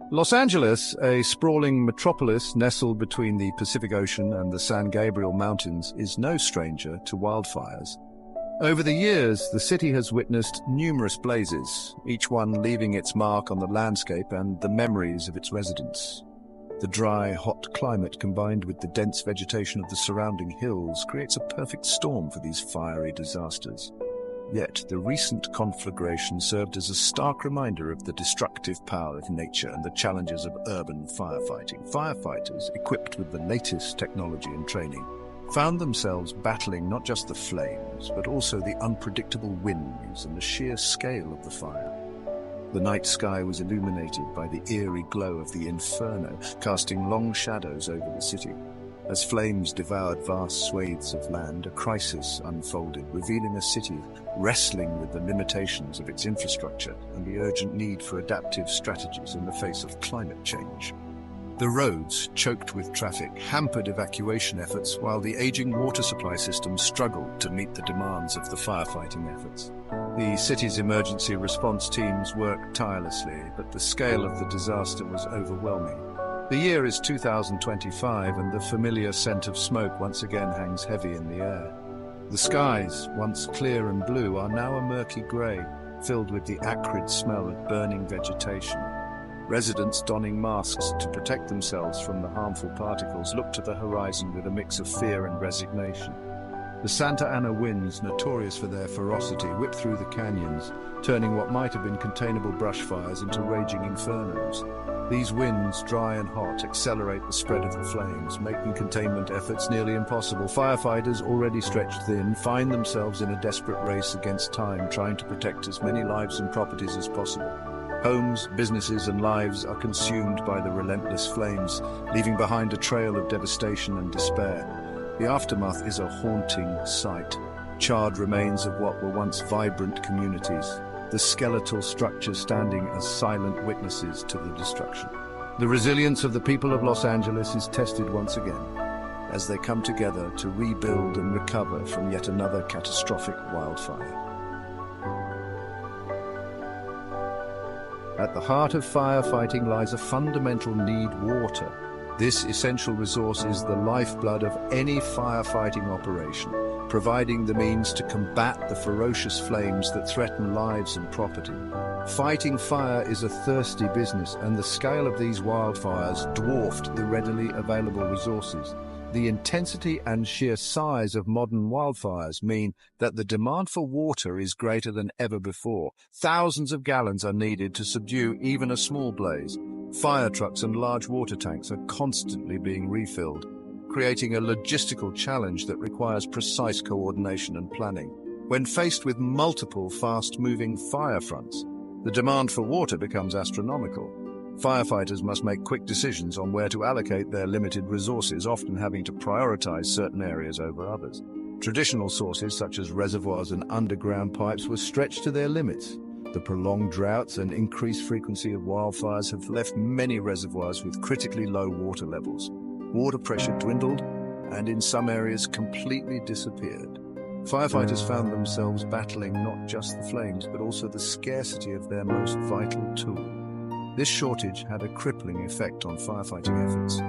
Los Angeles, a sprawling metropolis nestled between the Pacific Ocean and the San Gabriel Mountains, is no stranger to wildfires. Over the years, the city has witnessed numerous blazes, each one leaving its mark on the landscape and the memories of its residents. The dry, hot climate combined with the dense vegetation of the surrounding hills creates a perfect storm for these fiery disasters. Yet, the recent conflagration served as a stark reminder of the destructive power of nature and the challenges of urban firefighting. Firefighters, equipped with the latest technology and training, found themselves battling not just the flames, but also the unpredictable winds and the sheer scale of the fire. The night sky was illuminated by the eerie glow of the inferno, casting long shadows over the city. As flames devoured vast swathes of land, a crisis unfolded, revealing a city wrestling with the limitations of its infrastructure and the urgent need for adaptive strategies in the face of climate change. The roads, choked with traffic, hampered evacuation efforts, while the aging water supply system struggled to meet the demands of the firefighting efforts. The city's emergency response teams worked tirelessly, but the scale of the disaster was overwhelming. The year is 2025, and the familiar scent of smoke once again hangs heavy in the air. The skies, once clear and blue, are now a murky grey, filled with the acrid smell of burning vegetation. Residents donning masks to protect themselves from the harmful particles look to the horizon with a mix of fear and resignation. The Santa Ana winds, notorious for their ferocity, whip through the canyons, turning what might have been containable brush fires into raging infernos. These winds, dry and hot, accelerate the spread of the flames, making containment efforts nearly impossible. Firefighters, already stretched thin, find themselves in a desperate race against time, trying to protect as many lives and properties as possible. Homes, businesses, and lives are consumed by the relentless flames, leaving behind a trail of devastation and despair. The aftermath is a haunting sight. Charred remains of what were once vibrant communities, the skeletal structures standing as silent witnesses to the destruction. The resilience of the people of Los Angeles is tested once again, as they come together to rebuild and recover from yet another catastrophic wildfire. At the heart of firefighting lies a fundamental need: water. This essential resource is the lifeblood of any firefighting operation, providing the means to combat the ferocious flames that threaten lives and property. Fighting fire is a thirsty business, and the scale of these wildfires dwarfed the readily available resources. The intensity and sheer size of modern wildfires mean that the demand for water is greater than ever before. Thousands of gallons are needed to subdue even a small blaze. Fire trucks and large water tanks are constantly being refilled, creating a logistical challenge that requires precise coordination and planning. When faced with multiple fast-moving fire fronts, the demand for water becomes astronomical. Firefighters must make quick decisions on where to allocate their limited resources, often having to prioritize certain areas over others. Traditional sources such as reservoirs and underground pipes were stretched to their limits. The prolonged droughts and increased frequency of wildfires have left many reservoirs with critically low water levels. Water pressure dwindled and in some areas completely disappeared. Firefighters found themselves battling not just the flames, but also the scarcity of their most vital tool. This shortage had a crippling effect on firefighting efforts.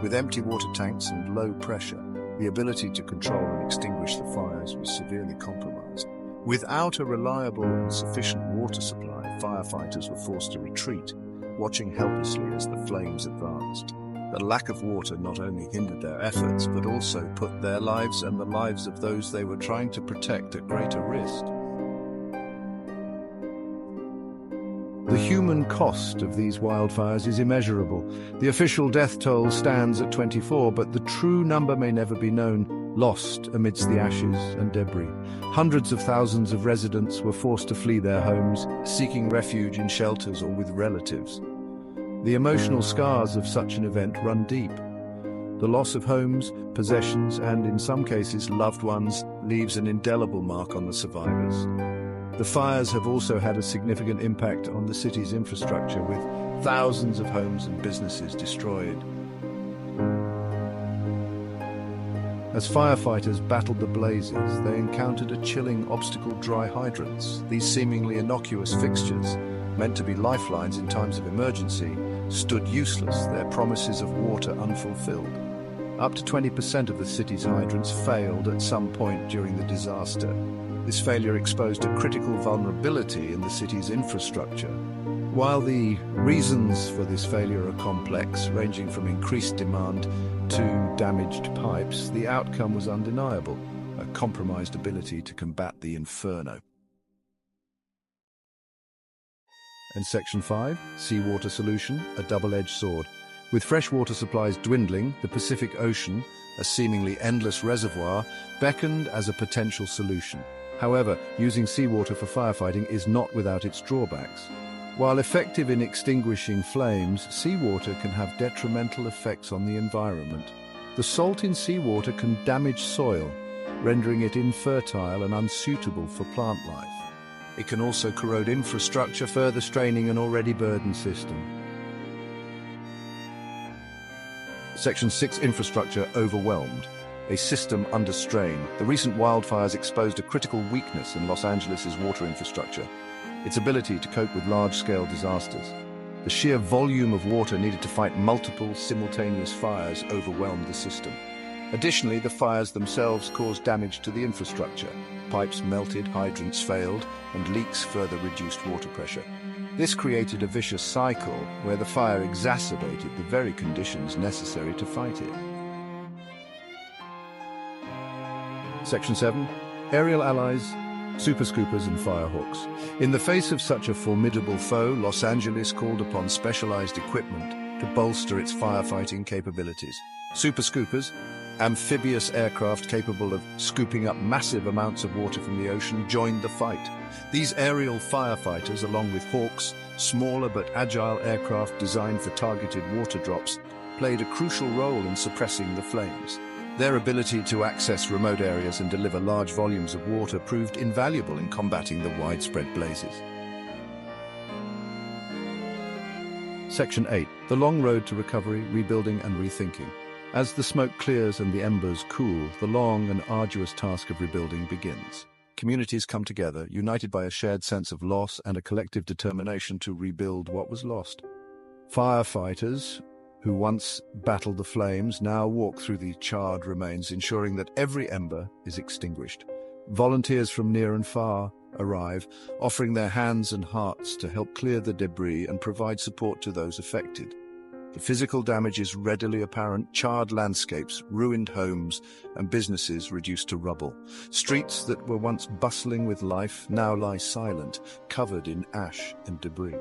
With empty water tanks and low pressure, the ability to control and extinguish the fires was severely compromised. Without a reliable and sufficient water supply, firefighters were forced to retreat, watching helplessly as the flames advanced. The lack of water not only hindered their efforts, but also put their lives and the lives of those they were trying to protect at greater risk. The human cost of these wildfires is immeasurable. The official death toll stands at 24, but the true number may never be known, lost amidst the ashes and debris. Hundreds of thousands of residents were forced to flee their homes, seeking refuge in shelters or with relatives. The emotional scars of such an event run deep. The loss of homes, possessions, and in some cases loved ones leaves an indelible mark on the survivors. The fires have also had a significant impact on the city's infrastructure, with thousands of homes and businesses destroyed. As firefighters battled the blazes, they encountered a chilling obstacle: dry hydrants. These seemingly innocuous fixtures meant to be lifelines in times of emergency, stood useless, their promises of water unfulfilled. Up to 20% of the city's hydrants failed at some point during the disaster. This failure exposed a critical vulnerability in the city's infrastructure. While the reasons for this failure are complex, ranging from increased demand to damaged pipes, the outcome was undeniable: a compromised ability to combat the inferno. And Section 5, Seawater Solution, a double-edged sword. With freshwater supplies dwindling, the Pacific Ocean, a seemingly endless reservoir, beckoned as a potential solution. However, using seawater for firefighting is not without its drawbacks. While effective in extinguishing flames, seawater can have detrimental effects on the environment. The salt in seawater can damage soil, rendering it infertile and unsuitable for plant life. It can also corrode infrastructure, further straining an already burdened system. Section 6, Infrastructure overwhelmed. A system under strain. The recent wildfires exposed a critical weakness in Los Angeles' water infrastructure: its ability to cope with large-scale disasters. The sheer volume of water needed to fight multiple simultaneous fires overwhelmed the system. Additionally, the fires themselves caused damage to the infrastructure. Pipes melted, hydrants failed, and leaks further reduced water pressure. This created a vicious cycle where the fire exacerbated the very conditions necessary to fight it. Section 7, Aerial Allies, Super Scoopers and Firehawks. In the face of such a formidable foe, Los Angeles called upon specialized equipment to bolster its firefighting capabilities. Super Scoopers, amphibious aircraft capable of scooping up massive amounts of water from the ocean, joined the fight. These aerial firefighters, along with Hawks, smaller but agile aircraft designed for targeted water drops, played a crucial role in suppressing the flames. Their ability to access remote areas and deliver large volumes of water proved invaluable in combating the widespread blazes. Section 8, The Long Road to Recovery, Rebuilding and Rethinking. As the smoke clears and the embers cool, the long and arduous task of rebuilding begins. Communities come together, united by a shared sense of loss and a collective determination to rebuild what was lost. Firefighters, who once battled the flames, now walk through the charred remains, ensuring that every ember is extinguished. Volunteers from near and far arrive, offering their hands and hearts to help clear the debris and provide support to those affected. The physical damage is readily apparent: charred landscapes, ruined homes, and businesses reduced to rubble. Streets that were once bustling with life now lie silent, covered in ash and debris.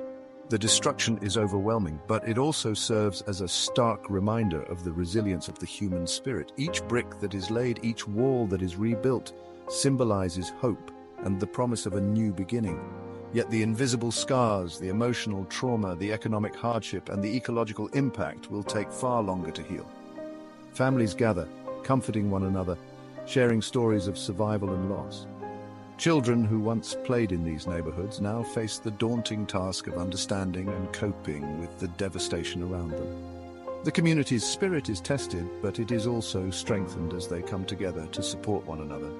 The destruction is overwhelming, but it also serves as a stark reminder of the resilience of the human spirit. Each brick that is laid, each wall that is rebuilt, symbolizes hope and the promise of a new beginning. Yet the invisible scars, the emotional trauma, the economic hardship, and the ecological impact will take far longer to heal. Families gather, comforting one another, sharing stories of survival and loss. Children who once played in these neighborhoods now face the daunting task of understanding and coping with the devastation around them. The community's spirit is tested, but it is also strengthened as they come together to support one another.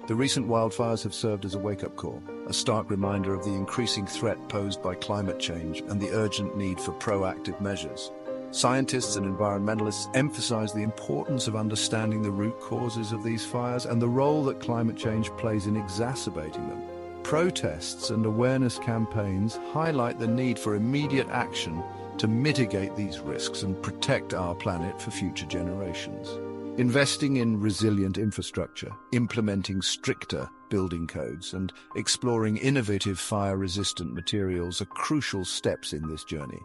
The recent wildfires have served as a wake-up call, a stark reminder of the increasing threat posed by climate change and the urgent need for proactive measures. Scientists and environmentalists emphasize the importance of understanding the root causes of these fires and the role that climate change plays in exacerbating them. Protests and awareness campaigns highlight the need for immediate action to mitigate these risks and protect our planet for future generations. Investing in resilient infrastructure, implementing stricter building codes, and exploring innovative fire-resistant materials are crucial steps in this journey.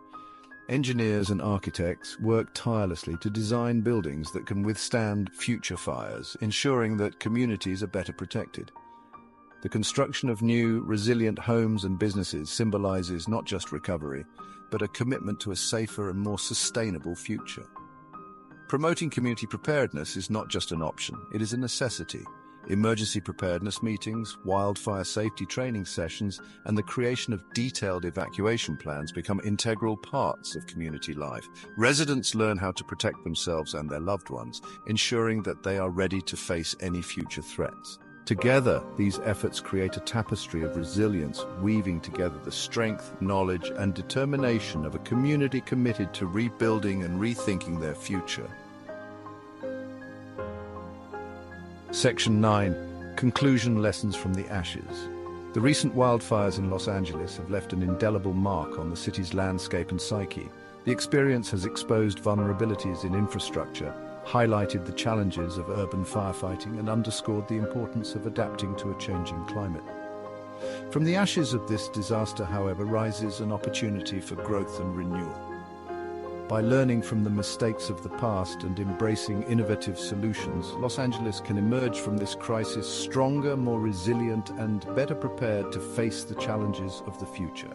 Engineers and architects work tirelessly to design buildings that can withstand future fires, ensuring that communities are better protected. The construction of new, resilient homes and businesses symbolizes not just recovery, but a commitment to a safer and more sustainable future. Promoting community preparedness is not just an option, it is a necessity. Emergency preparedness meetings, wildfire safety training sessions, and the creation of detailed evacuation plans become integral parts of community life. Residents learn how to protect themselves and their loved ones, ensuring that they are ready to face any future threats. Together, these efforts create a tapestry of resilience, weaving together the strength, knowledge, and determination of a community committed to rebuilding and rethinking their future. Section 9. Conclusion: Lessons from the Ashes. The recent wildfires in Los Angeles have left an indelible mark on the city's landscape and psyche. The experience has exposed vulnerabilities in infrastructure, highlighted the challenges of urban firefighting, and underscored the importance of adapting to a changing climate. From the ashes of this disaster, however, rises an opportunity for growth and renewal. By learning from the mistakes of the past and embracing innovative solutions, Los Angeles can emerge from this crisis stronger, more resilient, and better prepared to face the challenges of the future.